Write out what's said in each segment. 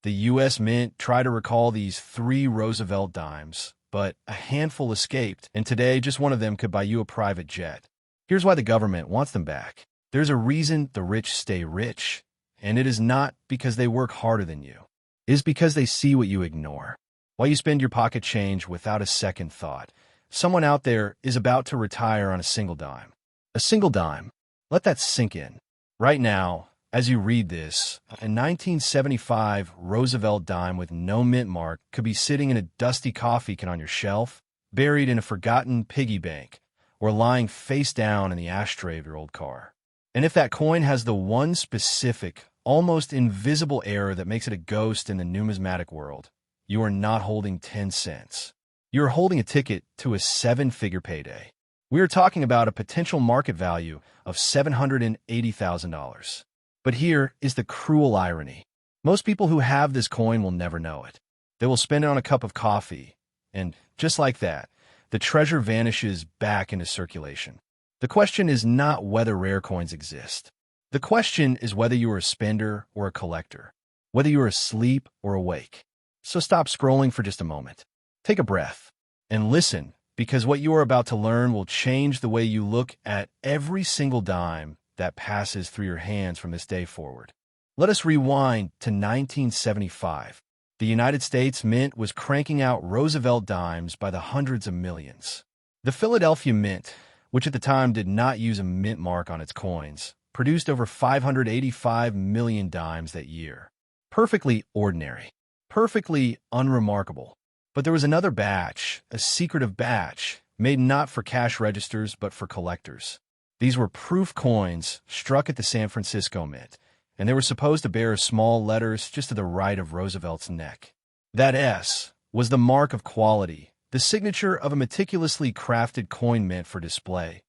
The U.S. Mint tried to recall these 3 Roosevelt dimes, but a handful escaped, and today just one of them could buy you a private jet. Here's why the government wants them back. There's a reason the rich stay rich, and it is not because they work harder than you. It is because they see what you ignore. While you spend your pocket change without a second thought, someone out there is about to retire on a single dime. A single dime. Let that sink in. Right now, as you read this, a 1975 Roosevelt dime with no mint mark could be sitting in a dusty coffee can on your shelf, buried in a forgotten piggy bank, or lying face down in the ashtray of your old car. And if that coin has the one specific, almost invisible error that makes it a ghost in the numismatic world, you are not holding 10 cents. You are holding a ticket to a 7-figure payday. We are talking about a potential market value of $780,000. But here is the cruel irony. Most people who have this coin will never know it. They will spend it on a cup of coffee, and just like that, the treasure vanishes back into circulation. The question is not whether rare coins exist. The question is whether you are a spender or a collector, whether you are asleep or awake. So stop scrolling for just a moment. Take a breath and listen, because what you are about to learn will change the way you look at every single dime that passes through your hands from this day forward. Let us rewind to 1975. The United States Mint was cranking out Roosevelt dimes by the hundreds of millions. The Philadelphia Mint, which at the time did not use a mint mark on its coins, produced over 585 million dimes that year. Perfectly ordinary. Perfectly unremarkable. But there was another batch, a secretive batch, made not for cash registers but for collectors. These were proof coins struck at the San Francisco Mint, and they were supposed to bear small letters just to the right of Roosevelt's neck. That S was the mark of quality, the signature of a meticulously crafted coin meant for display,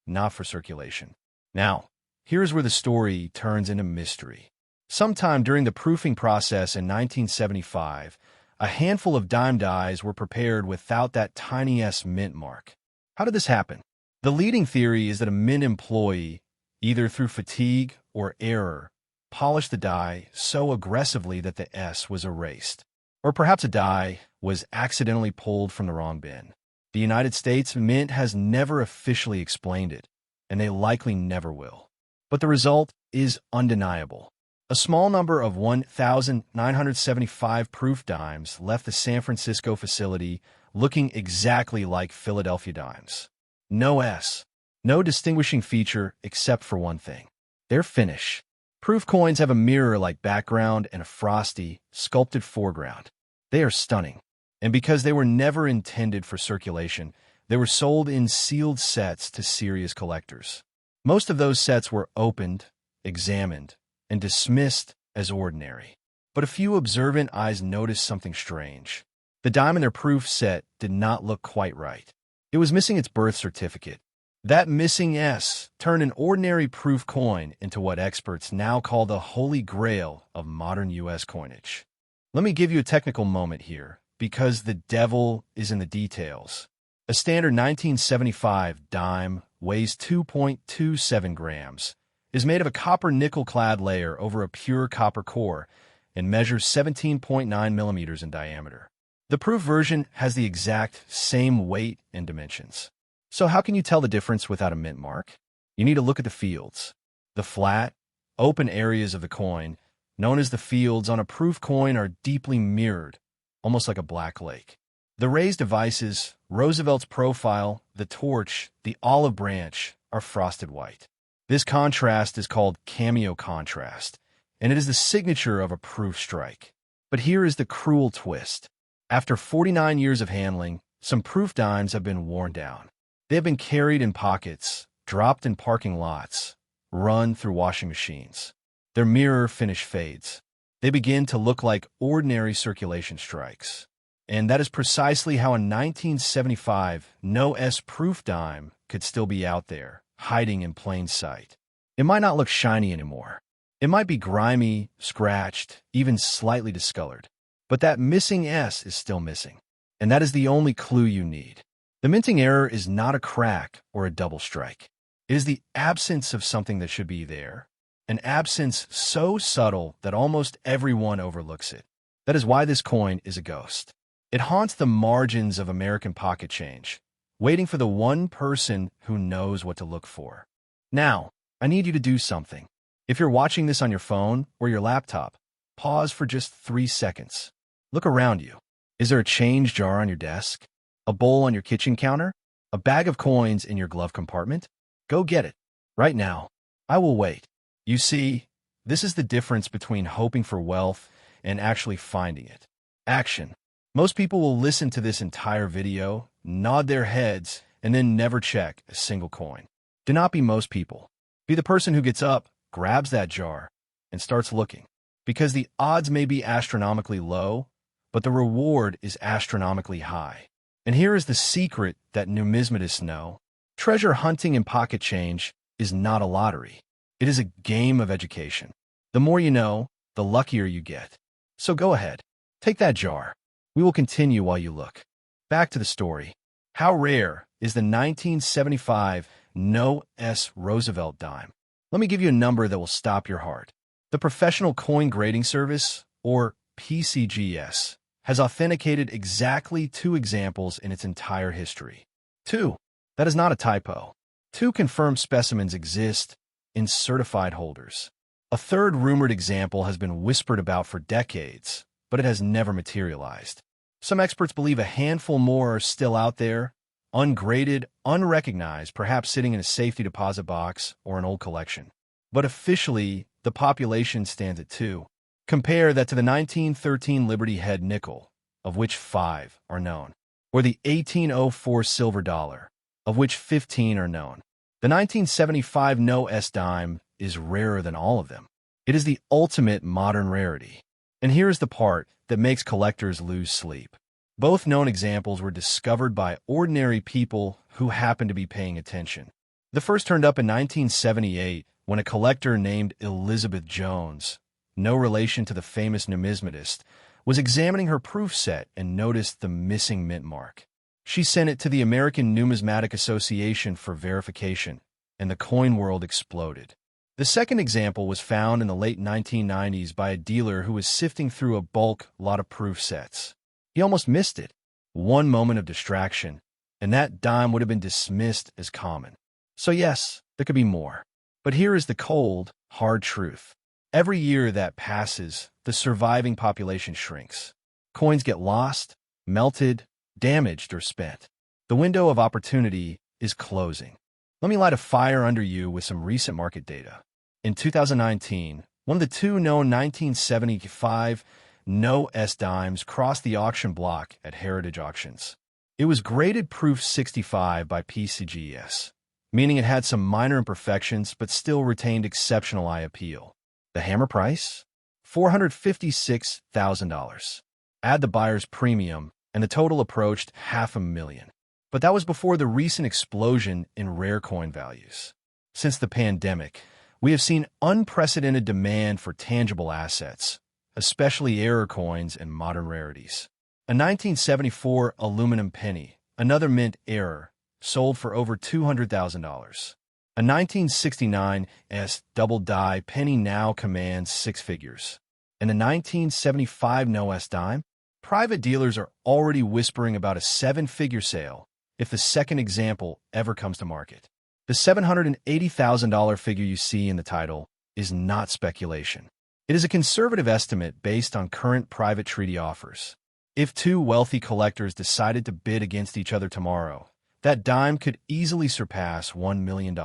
not for circulation. Now, here's where the story turns into mystery. Sometime during the proofing process in 1975, a handful of dime dies were prepared without that tiny S mint mark. How did this happen? The leading theory is that a mint employee, either through fatigue or error, polished the die so aggressively that the S was erased. Or perhaps a die was accidentally pulled from the wrong bin. The United States Mint has never officially explained it, and they likely never will. But the result is undeniable. A small number of 1,975 proof dimes left the San Francisco facility looking exactly like Philadelphia dimes. No S, no distinguishing feature except for one thing: their finish. Proof coins have a mirror-like background and a frosty, sculpted foreground. They are stunning. And because they were never intended for circulation, they were sold in sealed sets to serious collectors. Most of those sets were opened, examined, and dismissed as ordinary. But a few observant eyes noticed something strange. The dime in their proof set did not look quite right. It was missing its birth certificate. That missing S turned an ordinary proof coin into what experts now call the holy grail of modern U.S. coinage. Let me give you a technical moment here, because the devil is in the details. A standard 1975 dime weighs 2.27 grams, is made of a copper nickel-clad layer over a pure copper core, and measures 17.9 millimeters in diameter. The proof version has the exact same weight and dimensions. So how can you tell the difference without a mint mark? You need to look at the fields. The flat, open areas of the coin, known as the fields on a proof coin, are deeply mirrored, almost like a black lake. The raised devices, Roosevelt's profile, the torch, the olive branch, are frosted white. This contrast is called cameo contrast, and it is the signature of a proof strike. But here is the cruel twist. After 49 years of handling, some proof dimes have been worn down. They have been carried in pockets, dropped in parking lots, run through washing machines. Their mirror finish fades. They begin to look like ordinary circulation strikes. And that is precisely how a 1975 no-S proof dime could still be out there, hiding in plain sight. It might not look shiny anymore. It might be grimy, scratched, even slightly discolored. But that missing S is still missing. And that is the only clue you need. The minting error is not a crack or a double strike. It is the absence of something that should be there, an absence so subtle that almost everyone overlooks it. That is why this coin is a ghost. It haunts the margins of American pocket change, waiting for the one person who knows what to look for. Now, I need you to do something. If you're watching this on your phone or your laptop, pause for just 3 seconds. Look around you. Is there a change jar on your desk? A bowl on your kitchen counter? A bag of coins in your glove compartment? Go get it. Right now. I will wait. You see, this is the difference between hoping for wealth and actually finding it. Action. Most people will listen to this entire video, nod their heads, and then never check a single coin. Do not be most people. Be the person who gets up, grabs that jar, and starts looking. Because the odds may be astronomically low, but the reward is astronomically high. And here is the secret that numismatists know. Treasure hunting and pocket change is not a lottery. It is a game of education. The more you know, the luckier you get. So go ahead. Take that jar. We will continue while you look. Back to the story. How rare is the 1975 No-S Roosevelt dime? Let me give you a number that will stop your heart. The Professional Coin Grading Service, or PCGS, has authenticated exactly 2 examples in its entire history. 2. That is not a typo. 2 confirmed specimens exist in certified holders. A third rumored example has been whispered about for decades, but it has never materialized. Some experts believe a handful more are still out there, ungraded, unrecognized, perhaps sitting in a safety deposit box or an old collection. But officially, the population stands at 2. Compare that to the 1913 Liberty Head nickel, of which 5 are known, or the 1804 silver dollar, of which 15 are known. The 1975 No-S dime is rarer than all of them. It is the ultimate modern rarity. And here's the part that makes collectors lose sleep. Both known examples were discovered by ordinary people who happened to be paying attention. The first turned up in 1978 when a collector named Elizabeth Jones, no relation to the famous numismatist, was examining her proof set and noticed the missing mint mark. She sent it to the American Numismatic Association for verification, and the coin world exploded. The second example was found in the late 1990s by a dealer who was sifting through a bulk lot of proof sets. He almost missed it. One moment of distraction, and that dime would have been dismissed as common. So yes, there could be more. But here is the cold, hard truth. Every year that passes, the surviving population shrinks. Coins get lost, melted, damaged, or spent. The window of opportunity is closing. Let me light a fire under you with some recent market data. In 2019, one of the 2 known 1975 No-S dimes crossed the auction block at Heritage Auctions. It was graded Proof 65 by PCGS, meaning it had some minor imperfections but still retained exceptional eye appeal. The hammer price? $456,000. Add the buyer's premium, and the total approached $500,000. But that was before the recent explosion in rare coin values. Since the pandemic, we have seen unprecedented demand for tangible assets, especially error coins and modern rarities. A 1974 aluminum penny, another mint error, sold for over $200,000. A 1969 S double die penny now commands 6 figures. And a 1975 No-S dime, private dealers are already whispering about a 7-figure sale if the second example ever comes to market. The $780,000 figure you see in the title is not speculation. It is a conservative estimate based on current private treaty offers. If 2 wealthy collectors decided to bid against each other tomorrow, that dime could easily surpass $1 million.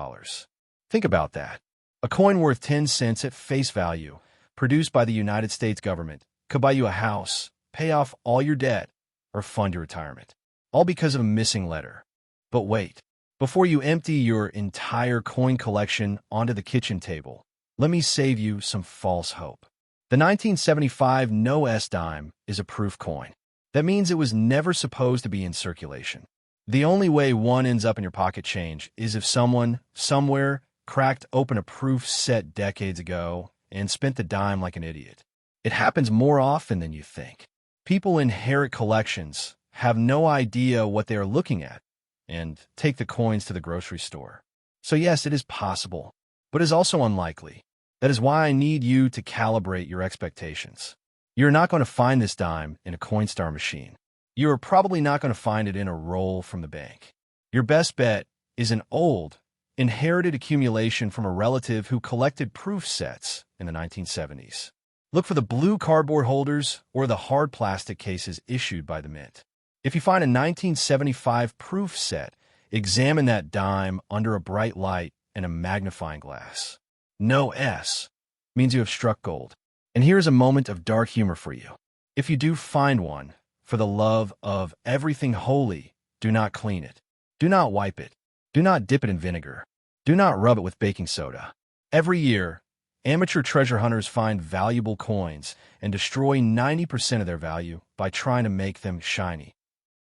Think about that. A coin worth 10 cents at face value, produced by the United States government, could buy you a house, pay off all your debt, or fund your retirement. All because of a missing letter. But wait, before you empty your entire coin collection onto the kitchen table, let me save you some false hope. The 1975 No-S dime is a proof coin. That means it was never supposed to be in circulation. The only way one ends up in your pocket change is if someone, somewhere, cracked open a proof set decades ago and spent the dime like an idiot. It happens more often than you think. People inherit collections, have no idea what they are looking at, and take the coins to the grocery store. So yes, it is possible, but it is also unlikely. That is why I need you to calibrate your expectations. You're not going to find this dime in a Coinstar machine. You are probably not going to find it in a roll from the bank. Your best bet is an old, inherited accumulation from a relative who collected proof sets in the 1970s. Look for the blue cardboard holders or the hard plastic cases issued by the mint. If you find a 1975 proof set, examine that dime under a bright light and a magnifying glass. No S means you have struck gold. And here's a moment of dark humor for you. If you do find one, for the love of everything holy, do not clean it. Do not wipe it. Do not dip it in vinegar. Do not rub it with baking soda. Every year, amateur treasure hunters find valuable coins and destroy 90% of their value by trying to make them shiny.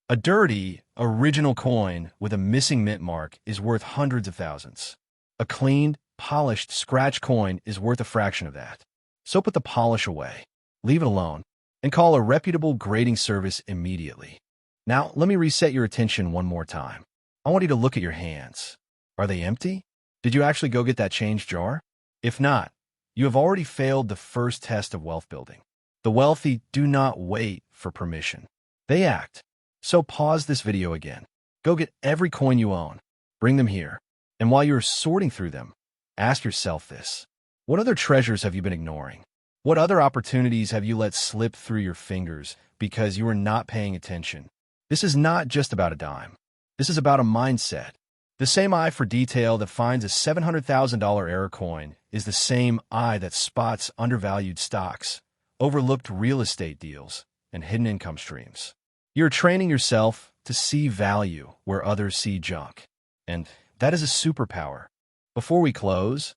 A dirty, original coin with a missing mint mark is worth hundreds of thousands. A cleaned, polished, scratch coin is worth a fraction of that. So put the polish away, leave it alone, and call a reputable grading service immediately. Now, let me reset your attention one more time. I want you to look at your hands. Are they empty? Did you actually go get that change jar? If not, you have already failed the first test of wealth building. The wealthy do not wait for permission. They act. So pause this video again. Go get every coin you own. Bring them here. And while you're sorting through them, ask yourself this. What other treasures have you been ignoring? What other opportunities have you let slip through your fingers because you were not paying attention? This is not just about a dime. This is about a mindset. The same eye for detail that finds a $700,000 error coin is the same eye that spots undervalued stocks, overlooked real estate deals, and hidden income streams. You're training yourself to see value where others see junk. And that is a superpower. Before we close,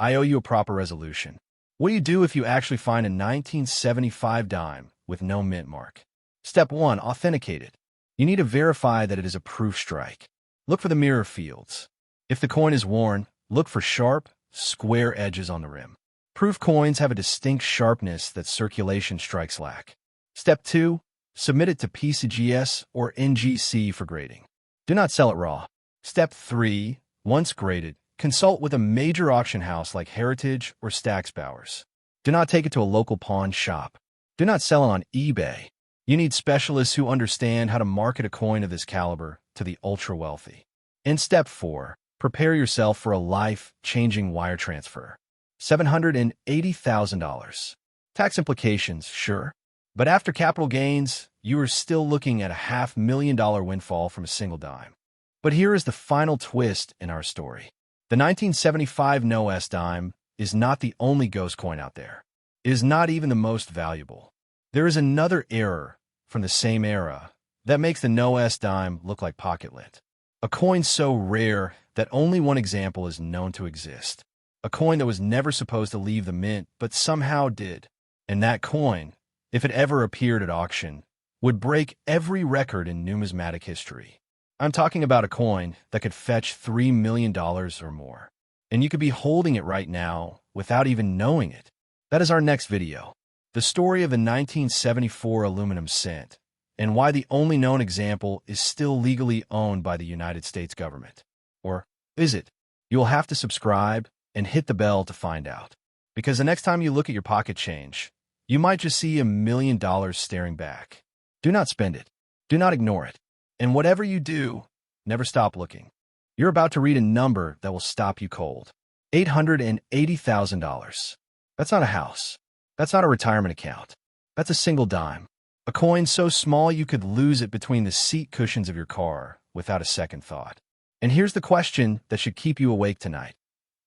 I owe you a proper resolution. What do you do if you actually find a 1975 dime with no mint mark? Step 1. Authenticate it. You need to verify that it is a proof strike. Look for the mirror fields. If the coin is worn, look for sharp, square edges on the rim. Proof coins have a distinct sharpness that circulation strikes lack. Step 2. Submit it to PCGS or NGC for grading. Do not sell it raw. Step 3. Once graded, consult with a major auction house like Heritage or Stack's Bowers. Do not take it to a local pawn shop. Do not sell it on eBay. You need specialists who understand how to market a coin of this caliber to the ultra-wealthy. In Step 4, prepare yourself for a life-changing wire transfer. $780,000. Tax implications, sure. But after capital gains, you are still looking at a $500,000 windfall from a single dime. But here is the final twist in our story. The 1975 No S dime is not the only ghost coin out there. It is not even the most valuable. There is another error from the same era that makes the No S dime look like pocket lint. A coin so rare that only one example is known to exist. A coin that was never supposed to leave the mint, but somehow did. And that coin, if it ever appeared at auction, would break every record in numismatic history. I'm talking about a coin that could fetch $3 million or more. And you could be holding it right now without even knowing it. That is our next video. The story of the 1974 aluminum cent, and why the only known example is still legally owned by the United States government. Or is it? You will have to subscribe and hit the bell to find out. Because the next time you look at your pocket change, you might just see $1 million staring back. Do not spend it. Do not ignore it. And whatever you do, never stop looking. You're about to read a number that will stop you cold. $880,000. That's not a house. That's not a retirement account. That's a single dime. A coin so small you could lose it between the seat cushions of your car without a second thought. And here's the question that should keep you awake tonight.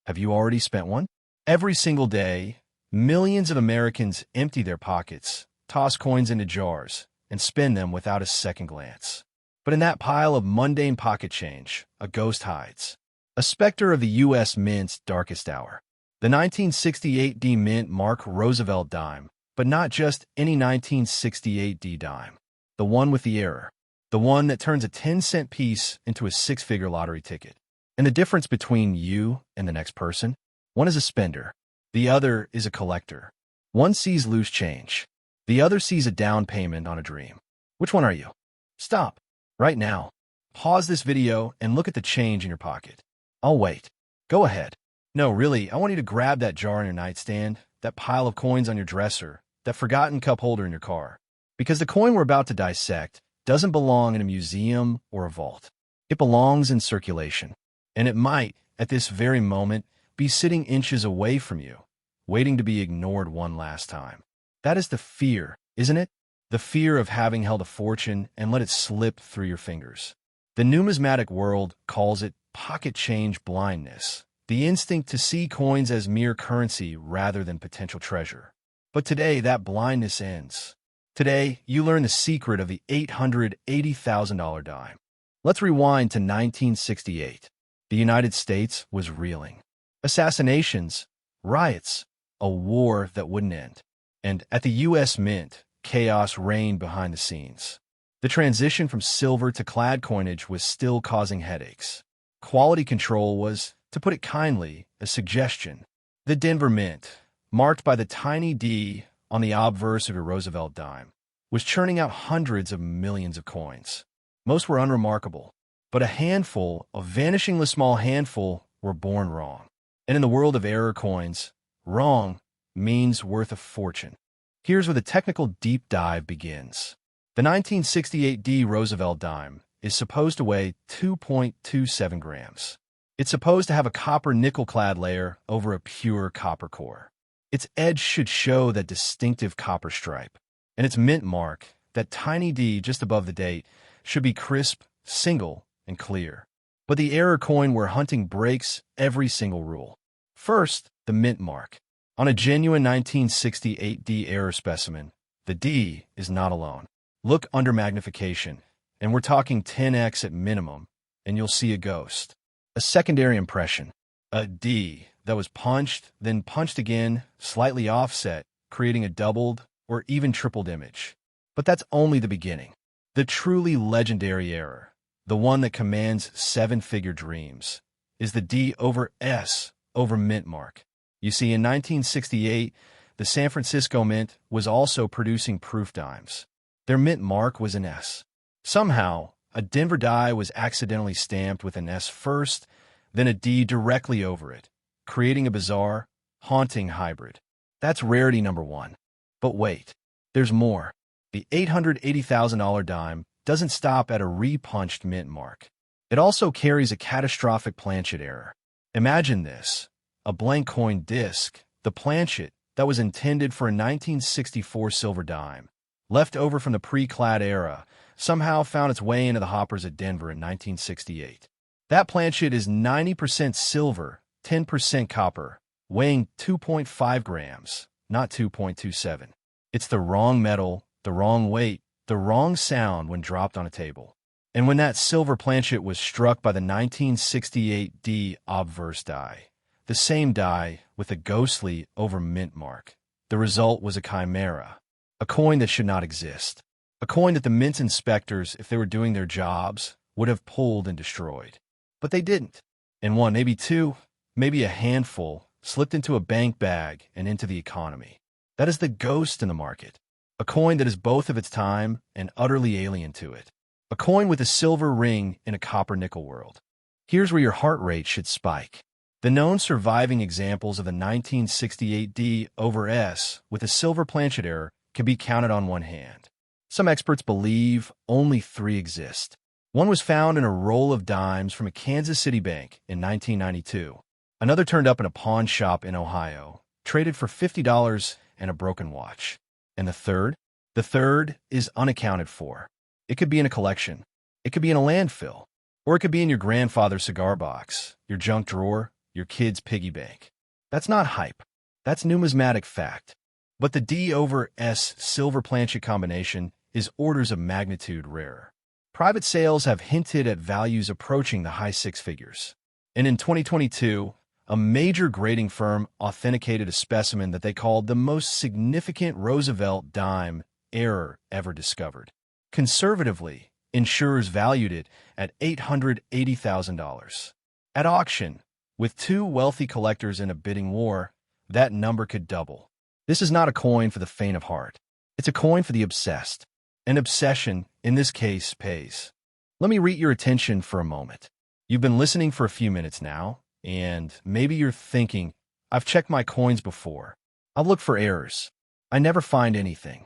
Have you already spent one? Every single day, millions of Americans empty their pockets, toss coins into jars, and spend them without a second glance. But in that pile of mundane pocket change, a ghost hides. A specter of the U.S. Mint's darkest hour. The 1968 D Mint Mark Roosevelt dime, but not just any 1968 D dime. The one with the error. The one that turns a 10-cent piece into a six-figure lottery ticket. And the difference between you and the next person? One is a spender. The other is a collector. One sees loose change. The other sees a down payment on a dream. Which one are you? Stop. Right now. Pause this video and look at the change in your pocket. I'll wait. Go ahead. No, really, I want you to grab that jar on your nightstand, that pile of coins on your dresser, that forgotten cup holder in your car. Because the coin we're about to dissect doesn't belong in a museum or a vault. It belongs in circulation. And it might, at this very moment, be sitting inches away from you, waiting to be ignored one last time. That is the fear, isn't it? The fear of having held a fortune and let it slip through your fingers. The numismatic world calls it pocket change blindness, the instinct to see coins as mere currency rather than potential treasure. But today, that blindness ends. Today, you learn the secret of the $880,000 dime. Let's rewind to 1968. The United States was reeling. Assassinations, riots, a war that wouldn't end. And at the U.S. Mint, chaos reigned behind the scenes. The transition from silver to clad coinage was still causing headaches. Quality control was, to put it kindly, a suggestion. The Denver Mint, marked by the tiny D on the obverse of your Roosevelt dime, was churning out hundreds of millions of coins. Most were unremarkable, but a handful, a vanishingly small handful, were born wrong. And in the world of error coins, wrong means worth a fortune. Here's where the technical deep dive begins. The 1968 D Roosevelt dime is supposed to weigh 2.27 grams. It's supposed to have a copper nickel-clad layer over a pure copper core. Its edge should show that distinctive copper stripe, and its mint mark, that tiny D just above the date, should be crisp, single, and clear. But the error coin we're hunting breaks every single rule. First, the mint mark. On a genuine 1968 D error specimen, the D is not alone. Look under magnification, and we're talking 10x at minimum, and you'll see a ghost. A secondary impression, a D that was punched, then punched again, slightly offset, creating a doubled or even tripled image. But that's only the beginning. The truly legendary error, the one that commands seven-figure dreams, is the D over S over mint mark. You see, in 1968, the San Francisco Mint was also producing proof dimes. Their mint mark was an S. Somehow, a Denver die was accidentally stamped with an S first, then a D directly over it, creating a bizarre, haunting hybrid. That's rarity number one. But wait, there's more. The $880,000 dime doesn't stop at a repunched mint mark. It also carries a catastrophic planchet error. Imagine this. A blank coin disc, the planchet that was intended for a 1964 silver dime, left over from the pre-clad era, somehow found its way into the hoppers at Denver in 1968. That planchet is 90% silver, 10% copper, weighing 2.5 grams, not 2.27. It's the wrong metal, the wrong weight, the wrong sound when dropped on a table. And when that silver planchet was struck by the 1968 D obverse die, the same die with a ghostly over mint mark, the result was a chimera, a coin that should not exist, a coin that the mint inspectors, if they were doing their jobs, would have pulled and destroyed. But they didn't. And one, maybe two, maybe a handful, slipped into a bank bag and into the economy. That is the ghost in the market, a coin that is both of its time and utterly alien to it, a coin with a silver ring in a copper-nickel world. Here's where your heart rate should spike. The known surviving examples of the 1968 D over S with a silver planchet error can be counted on one hand. Some experts believe only 3 exist. One was found in a roll of dimes from a Kansas City bank in 1992. Another turned up in a pawn shop in Ohio, traded for $50 and a broken watch. And the third? The third is unaccounted for. It could be in a collection. It could be in a landfill. Or it could be in your grandfather's cigar box, your junk drawer, your kid's piggy bank. That's not hype. That's numismatic fact. But the D over S silver planchet combination is orders of magnitude rarer. Private sales have hinted at values approaching the high 6 figures. And in 2022, a major grading firm authenticated a specimen that they called the most significant Roosevelt dime error ever discovered. Conservatively, insurers valued it at $880,000. At auction, with 2 wealthy collectors in a bidding war, that number could double. This is not a coin for the faint of heart. It's a coin for the obsessed. An obsession, in this case, pays. Let me read your attention for a moment. You've been listening for a few minutes now, and maybe you're thinking, I've checked my coins before. I've looked for errors. I never find anything.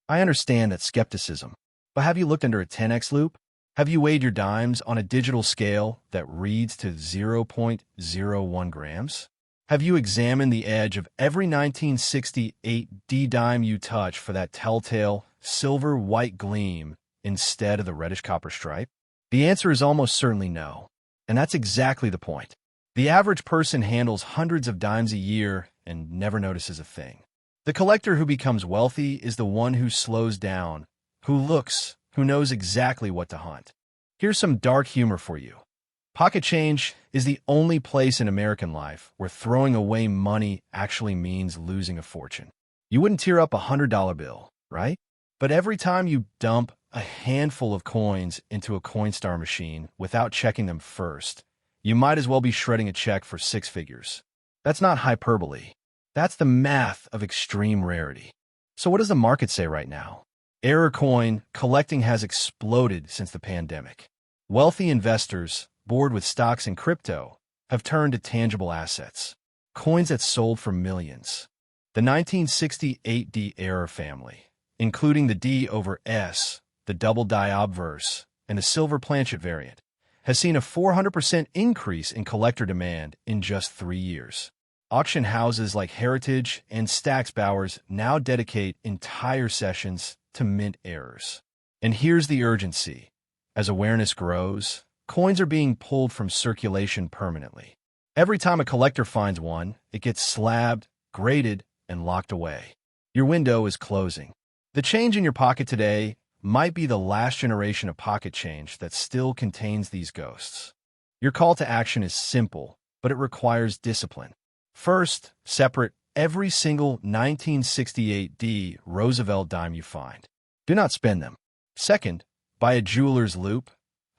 I understand that skepticism, but have you looked under a 10x loop? Have you weighed your dimes on a digital scale that reads to 0.01 grams? Have you examined the edge of every 1968 D dime you touch for that telltale silver-white gleam instead of the reddish-copper stripe? The answer is almost certainly no, and that's exactly the point. The average person handles hundreds of dimes a year and never notices a thing. The collector who becomes wealthy is the one who slows down, who looks, who knows exactly what to hunt. Here's some dark humor for you. Pocket change is the only place in American life where throwing away money actually means losing a fortune. You wouldn't tear up a $100 bill, right? But every time you dump a handful of coins into a Coinstar machine without checking them first, you might as well be shredding a check for six figures. That's not hyperbole. That's the math of extreme rarity. So what does the market say right now? Error coin collecting has exploded since the pandemic. Wealthy investors, bored with stocks and crypto, have turned to tangible assets, coins that sold for millions. The 1968 D error family, including the D over S, the double die obverse, and the silver planchet variant, has seen a 400% increase in collector demand in just 3 years. Auction houses like Heritage and Stack's Bowers now dedicate entire sessions to mint errors. And here's the urgency. As awareness grows, coins are being pulled from circulation permanently. Every time a collector finds one, it gets slabbed, graded, and locked away. Your window is closing. The change in your pocket today might be the last generation of pocket change that still contains these ghosts. Your call to action is simple, but it requires discipline. First, separate every single 1968 D Roosevelt dime you find. Do not spend them. Second, buy a jeweler's loop.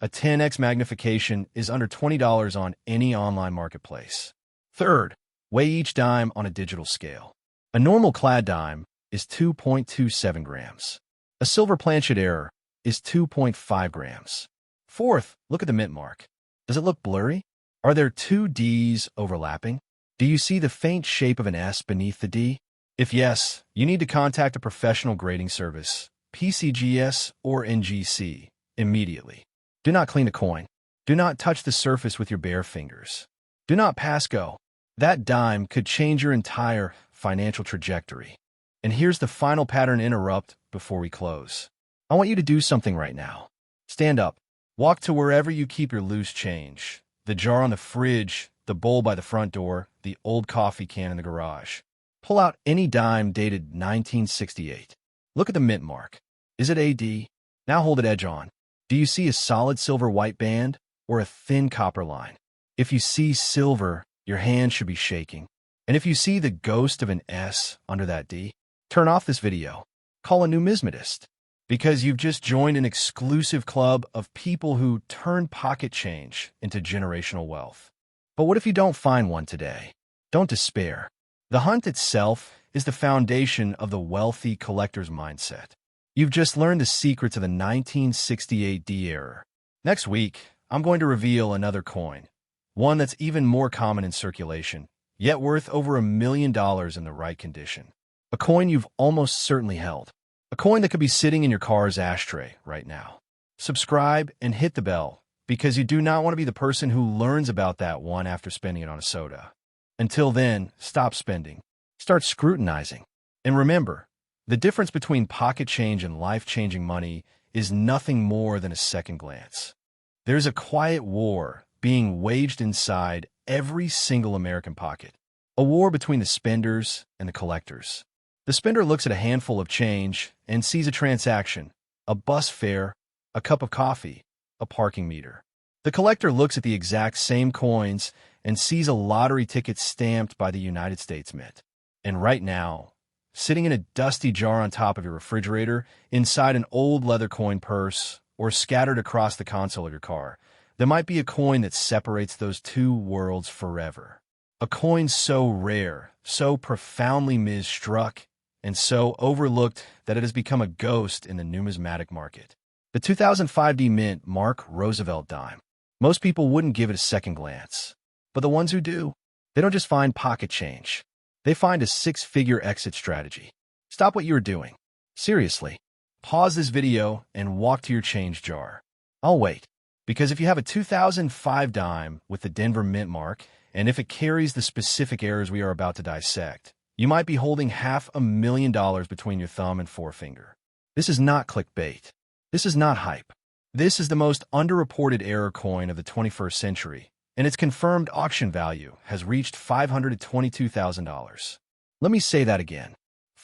A 10x magnification is under $20 on any online marketplace. Third, weigh each dime on a digital scale. A normal clad dime is 2.27 grams. A silver planchet error is 2.5 grams. Fourth, look at the mint mark. Does it look blurry? Are there two D's overlapping? Do you see the faint shape of an S beneath the D? If yes, you need to contact a professional grading service, PCGS or NGC, immediately. Do not clean a coin. Do not touch the surface with your bare fingers. Do not pass go. That dime could change your entire financial trajectory. And here's the final pattern interrupt before we close. I want you to do something right now. Stand up. Walk to wherever you keep your loose change. The jar on the fridge, the bowl by the front door, the old coffee can in the garage. Pull out any dime dated 1968. Look at the mint mark. Is it AD? Now hold it edge on. Do you see a solid silver white band or a thin copper line? If you see silver, your hand should be shaking. And if you see the ghost of an S under that D, turn off this video. Call a numismatist, because you've just joined an exclusive club of people who turn pocket change into generational wealth. But what if you don't find one today? Don't despair. The hunt itself is the foundation of the wealthy collector's mindset. You've just learned the secret to the 1968 D error. Next week, I'm going to reveal another coin, one that's even more common in circulation, yet worth over $1 million in the right condition. A coin you've almost certainly held. A coin that could be sitting in your car's ashtray right now. Subscribe and hit the bell, because you do not want to be the person who learns about that one after spending it on a soda. Until then, stop spending. Start scrutinizing. And remember, the difference between pocket change and life-changing money is nothing more than a second glance. There's a quiet war being waged inside every single American pocket. A war between the spenders and the collectors. The spender looks at a handful of change and sees a transaction, a bus fare, a cup of coffee, a parking meter. The collector looks at the exact same coins and sees a lottery ticket stamped by the United States Mint. And right now, sitting in a dusty jar on top of your refrigerator, inside an old leather coin purse, or scattered across the console of your car, there might be a coin that separates those two worlds forever. A coin so rare, so profoundly misstruck, and so overlooked that it has become a ghost in the numismatic market. The 2005 D Mint Mark Roosevelt Dime. Most people wouldn't give it a second glance. But the ones who do, they don't just find pocket change. They find a six-figure exit strategy. Stop what you are doing. Seriously. Pause this video and walk to your change jar. I'll wait. Because if you have a 2005 dime with the Denver Mint mark, and if it carries the specific errors we are about to dissect, you might be holding $500,000 between your thumb and forefinger. This is not clickbait. This is not hype. This is the most underreported error coin of the 21st century, and its confirmed auction value has reached $522,000. Let me say that again.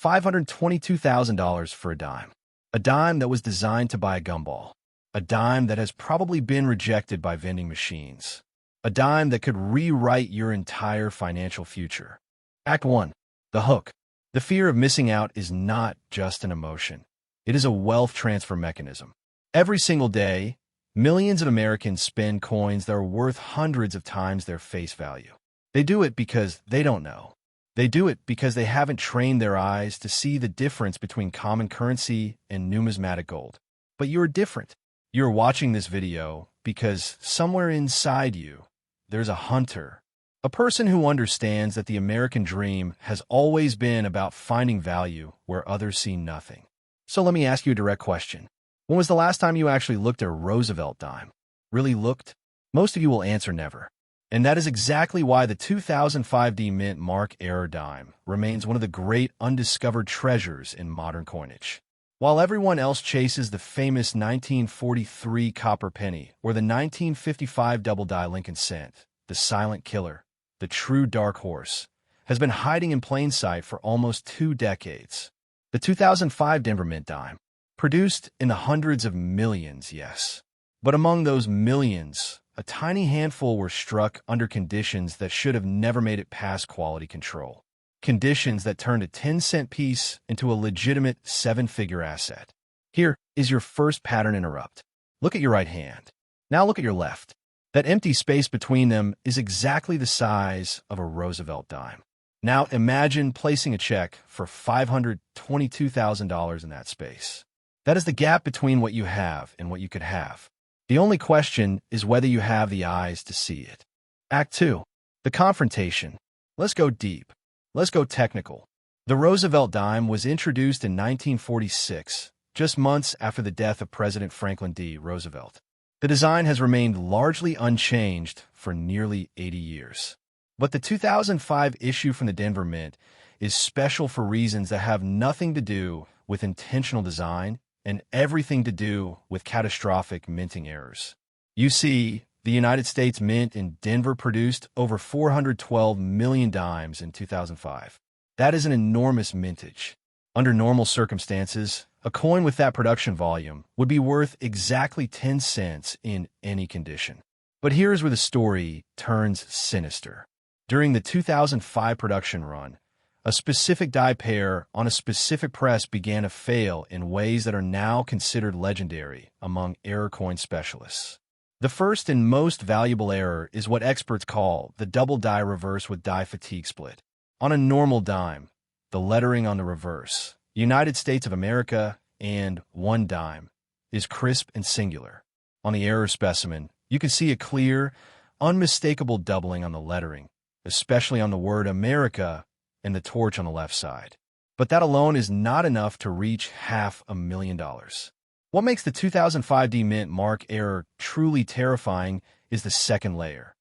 $522,000 for a dime. A dime that was designed to buy a gumball. A dime that has probably been rejected by vending machines. A dime that could rewrite your entire financial future. Act 1. The hook. The fear of missing out is not just an emotion. It is a wealth transfer mechanism. Every single day, millions of Americans spend coins that are worth hundreds of times their face value. They do it because they don't know. They do it because they haven't trained their eyes to see the difference between common currency and numismatic gold. But you're different. You're watching this video because somewhere inside you, there's a hunter. A person who understands that the American dream has always been about finding value where others see nothing. So let me ask you a direct question. When was the last time you actually looked at a Roosevelt dime? Really looked? Most of you will answer never. And that is exactly why the 2005 D Mint Mark Error dime remains one of the great undiscovered treasures in modern coinage. While everyone else chases the famous 1943 copper penny or the 1955 double-die Lincoln cent, the silent killer, the true dark horse, has been hiding in plain sight for almost 2 decades. The 2005 Denver Mint dime, produced in the hundreds of millions, yes. But among those millions, a tiny handful were struck under conditions that should have never made it past quality control. Conditions that turned a 10-cent piece into a legitimate 7-figure asset. Here is your first pattern interrupt. Look at your right hand. Now look at your left. That empty space between them is exactly the size of a Roosevelt dime. Now imagine placing a check for $522,000 in that space. That is the gap between what you have and what you could have. The only question is whether you have the eyes to see it. Act 2. The confrontation. Let's go deep. Let's go technical. The Roosevelt dime was introduced in 1946, just months after the death of President Franklin D. Roosevelt. The design has remained largely unchanged for nearly 80 years. But the 2005 issue from the Denver Mint is special for reasons that have nothing to do with intentional design and everything to do with catastrophic minting errors. You see, the United States Mint in Denver produced over 412 million dimes in 2005. That is an enormous mintage. Under normal circumstances, a coin with that production volume would be worth exactly 10 cents in any condition. But here's where the story turns sinister. During the 2005 production run, a specific die pair on a specific press began to fail in ways that are now considered legendary among error coin specialists. The first and most valuable error is what experts call the double die reverse with die fatigue split. On a normal dime, the lettering on the reverse, United States of America and 1 dime, is crisp and singular. On the error specimen, you can see a clear, unmistakable doubling on the lettering, especially on the word America and the torch on the left side. But that alone is not enough to reach $500,000. What makes the 2005 D Mint Mark error truly terrifying is the second layer,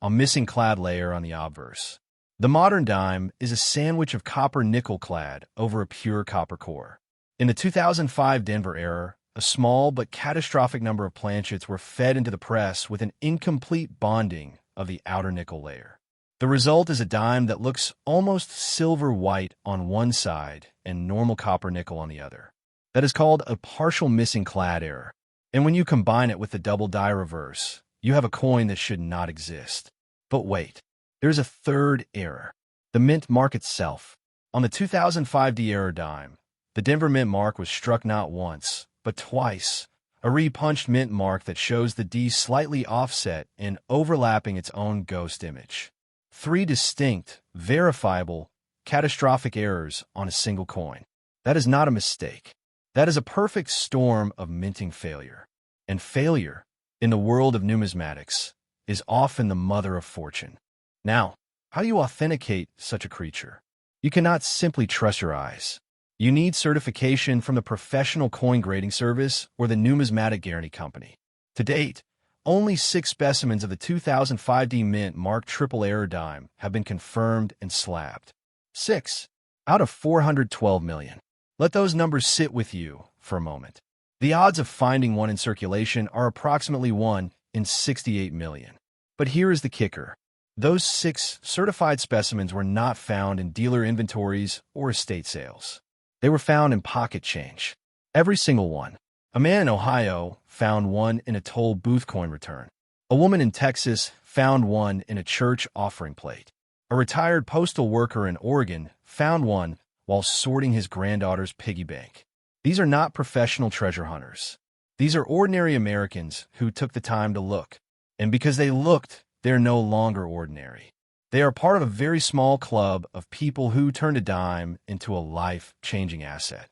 a missing clad layer on the obverse. The modern dime is a sandwich of copper nickel clad over a pure copper core. In the 2005 Denver error, a small but catastrophic number of planchets were fed into the press with an incomplete bonding of the outer nickel layer. The result is a dime that looks almost silver white on one side and normal copper nickel on the other. That is called a partial missing clad error. And when you combine it with the double die reverse, you have a coin that should not exist. But wait, there's a third error. The mint mark itself. On the 2005 D error dime, the Denver Mint mark was struck not once, but twice. A re-punched mint mark that shows the D slightly offset and overlapping its own ghost image. 3 distinct, verifiable, catastrophic errors on a single coin. That is not a mistake. That is a perfect storm of minting failure. And failure, in the world of numismatics, is often the mother of fortune. Now, how do you authenticate such a creature? You cannot simply trust your eyes. You need certification from the Professional Coin Grading Service or the Numismatic Guarantee Company. To date, only 6 specimens of the 2005D Mint Mark Triple Error Dime have been confirmed and slabbed. 6 out of 412 million. Let those numbers sit with you for a moment. The odds of finding one in circulation are approximately 1 in 68 million. But here is the kicker. Those 6 certified specimens were not found in dealer inventories or estate sales. They were found in pocket change. Every single one. A man in Ohio found one in a toll booth coin return. A woman in Texas found one in a church offering plate. A retired postal worker in Oregon found one while sorting his granddaughter's piggy bank. These are not professional treasure hunters. These are ordinary Americans who took the time to look. And because they looked, they're no longer ordinary. They are part of a very small club of people who turned a dime into a life-changing asset.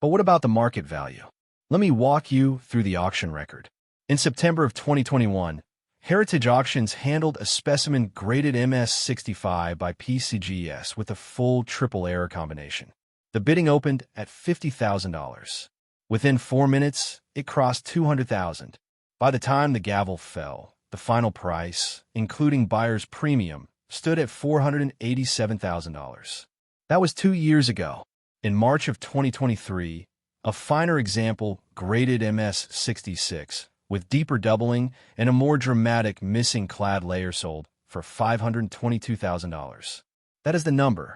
But what about the market value? Let me walk you through the auction record. In September of 2021, Heritage Auctions handled a specimen graded MS65 by PCGS with a full triple error combination. The bidding opened at $50,000. Within 4 minutes, it crossed $200,000. By the time the gavel fell, the final price, including buyer's premium, stood at $487,000. That was 2 years ago. In March of 2023, a finer example, graded MS66, with deeper doubling and a more dramatic missing clad layer sold for $522,000. That is the number,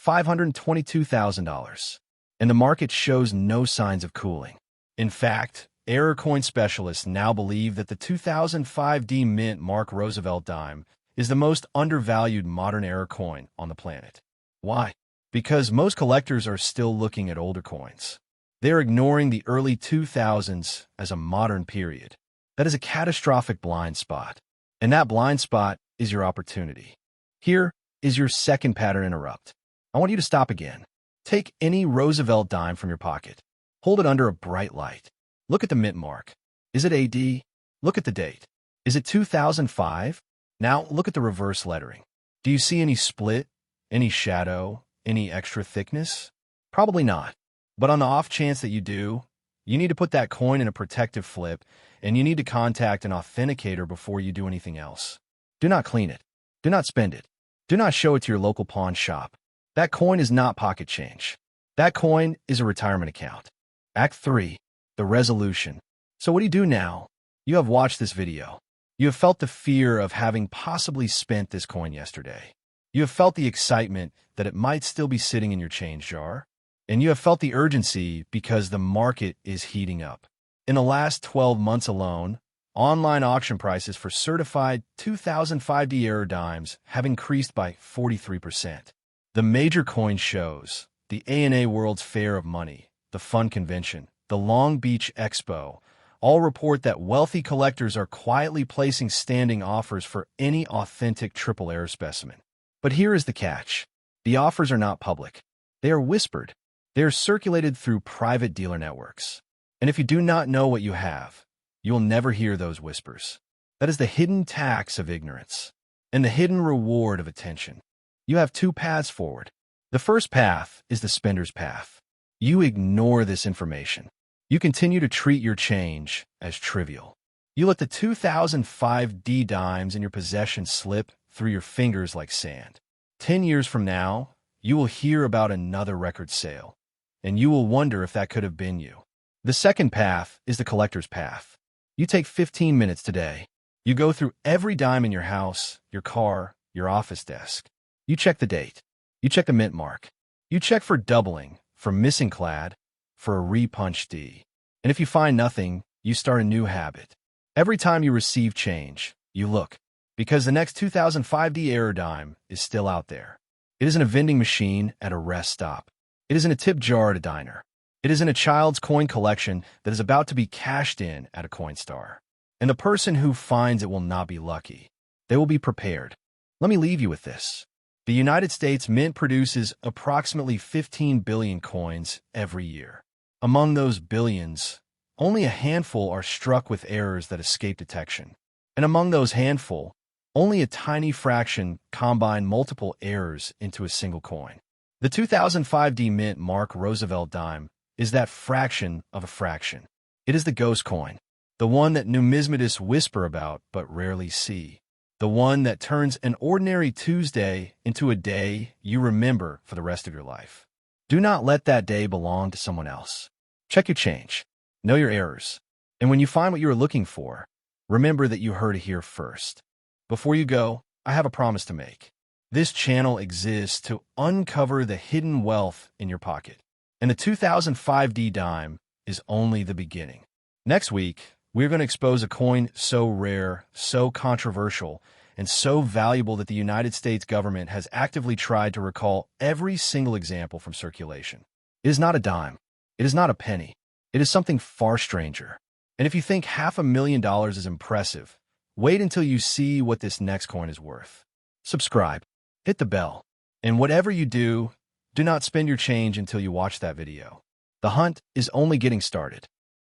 $522,000. And the market shows no signs of cooling. In fact, error coin specialists now believe that the 2005D Mint Mark Roosevelt Dime is the most undervalued modern error coin on the planet. Why? Because most collectors are still looking at older coins. They're ignoring the early 2000s as a modern period. That is a catastrophic blind spot. And that blind spot is your opportunity. Here is your second pattern interrupt. I want you to stop again. Take any Roosevelt dime from your pocket. Hold it under a bright light. Look at the mint mark. Is it AD? Look at the date. Is it 2005? Now look at the reverse lettering. Do you see any split, any shadow, any extra thickness? Probably not. But on the off chance that you do, you need to put that coin in a protective flip, and you need to contact an authenticator before you do anything else. Do not clean it. Do not spend it. Do not show it to your local pawn shop. That coin is not pocket change. That coin is a retirement account. Act 3. The resolution. So what do you do now? You have watched this video. You have felt the fear of having possibly spent this coin yesterday. You have felt the excitement that it might still be sitting in your change jar. And you have felt the urgency because the market is heating up. In the last 12 months alone, online auction prices for certified 2005D error dimes have increased by 43%. The major coin shows, the ANA World's Fair of Money, the Fun Convention, the Long Beach Expo, all report that wealthy collectors are quietly placing standing offers for any authentic triple error specimen. But here is the catch. The offers are not public. They are whispered. They are circulated through private dealer networks. And if you do not know what you have, you will never hear those whispers. That is the hidden tax of ignorance and the hidden reward of attention. You have 2 paths forward. The first path is the spender's path. You ignore this information. You continue to treat your change as trivial. You let the 2005D dimes in your possession slip through your fingers like sand. 10 years from now, you will hear about another record sale, and you will wonder if that could have been you. The second path is the collector's path. You take 15 minutes today. You go through every dime in your house, your car, your office desk. You check the date. You check the mint mark. You check for doubling, for missing clad, for a repunched D. And if you find nothing, you start a new habit. Every time you receive change, you look, because the next 2005D error dime is still out there. It is in a vending machine at a rest stop. It is in a tip jar at a diner. It is in a child's coin collection that is about to be cashed in at a Coinstar. And the person who finds it will not be lucky. They will be prepared. Let me leave you with this. The United States Mint produces approximately 15 billion coins every year. Among those billions, only a handful are struck with errors that escape detection. And among those handful, only a tiny fraction combine multiple errors into a single coin. The 2005 D Mint Mark Roosevelt dime is that fraction of a fraction. It is the ghost coin, the one that numismatists whisper about but rarely see, the one that turns an ordinary Tuesday into a day you remember for the rest of your life. Do not let that day belong to someone else. Check your change. Know your errors. And when you find what you are looking for, remember that you heard it here first. Before you go, I have a promise to make. This channel exists to uncover the hidden wealth in your pocket. And the 2005 D dime is only the beginning. Next week, we're going to expose a coin so rare, so controversial, and so valuable that the United States government has actively tried to recall every single example from circulation. It is not a dime. It is not a penny. It is something far stranger. And if you think $500,000 is impressive, wait until you see what this next coin is worth. Subscribe. Hit the bell. And whatever you do, do not spend your change until you watch that video. The hunt is only getting started.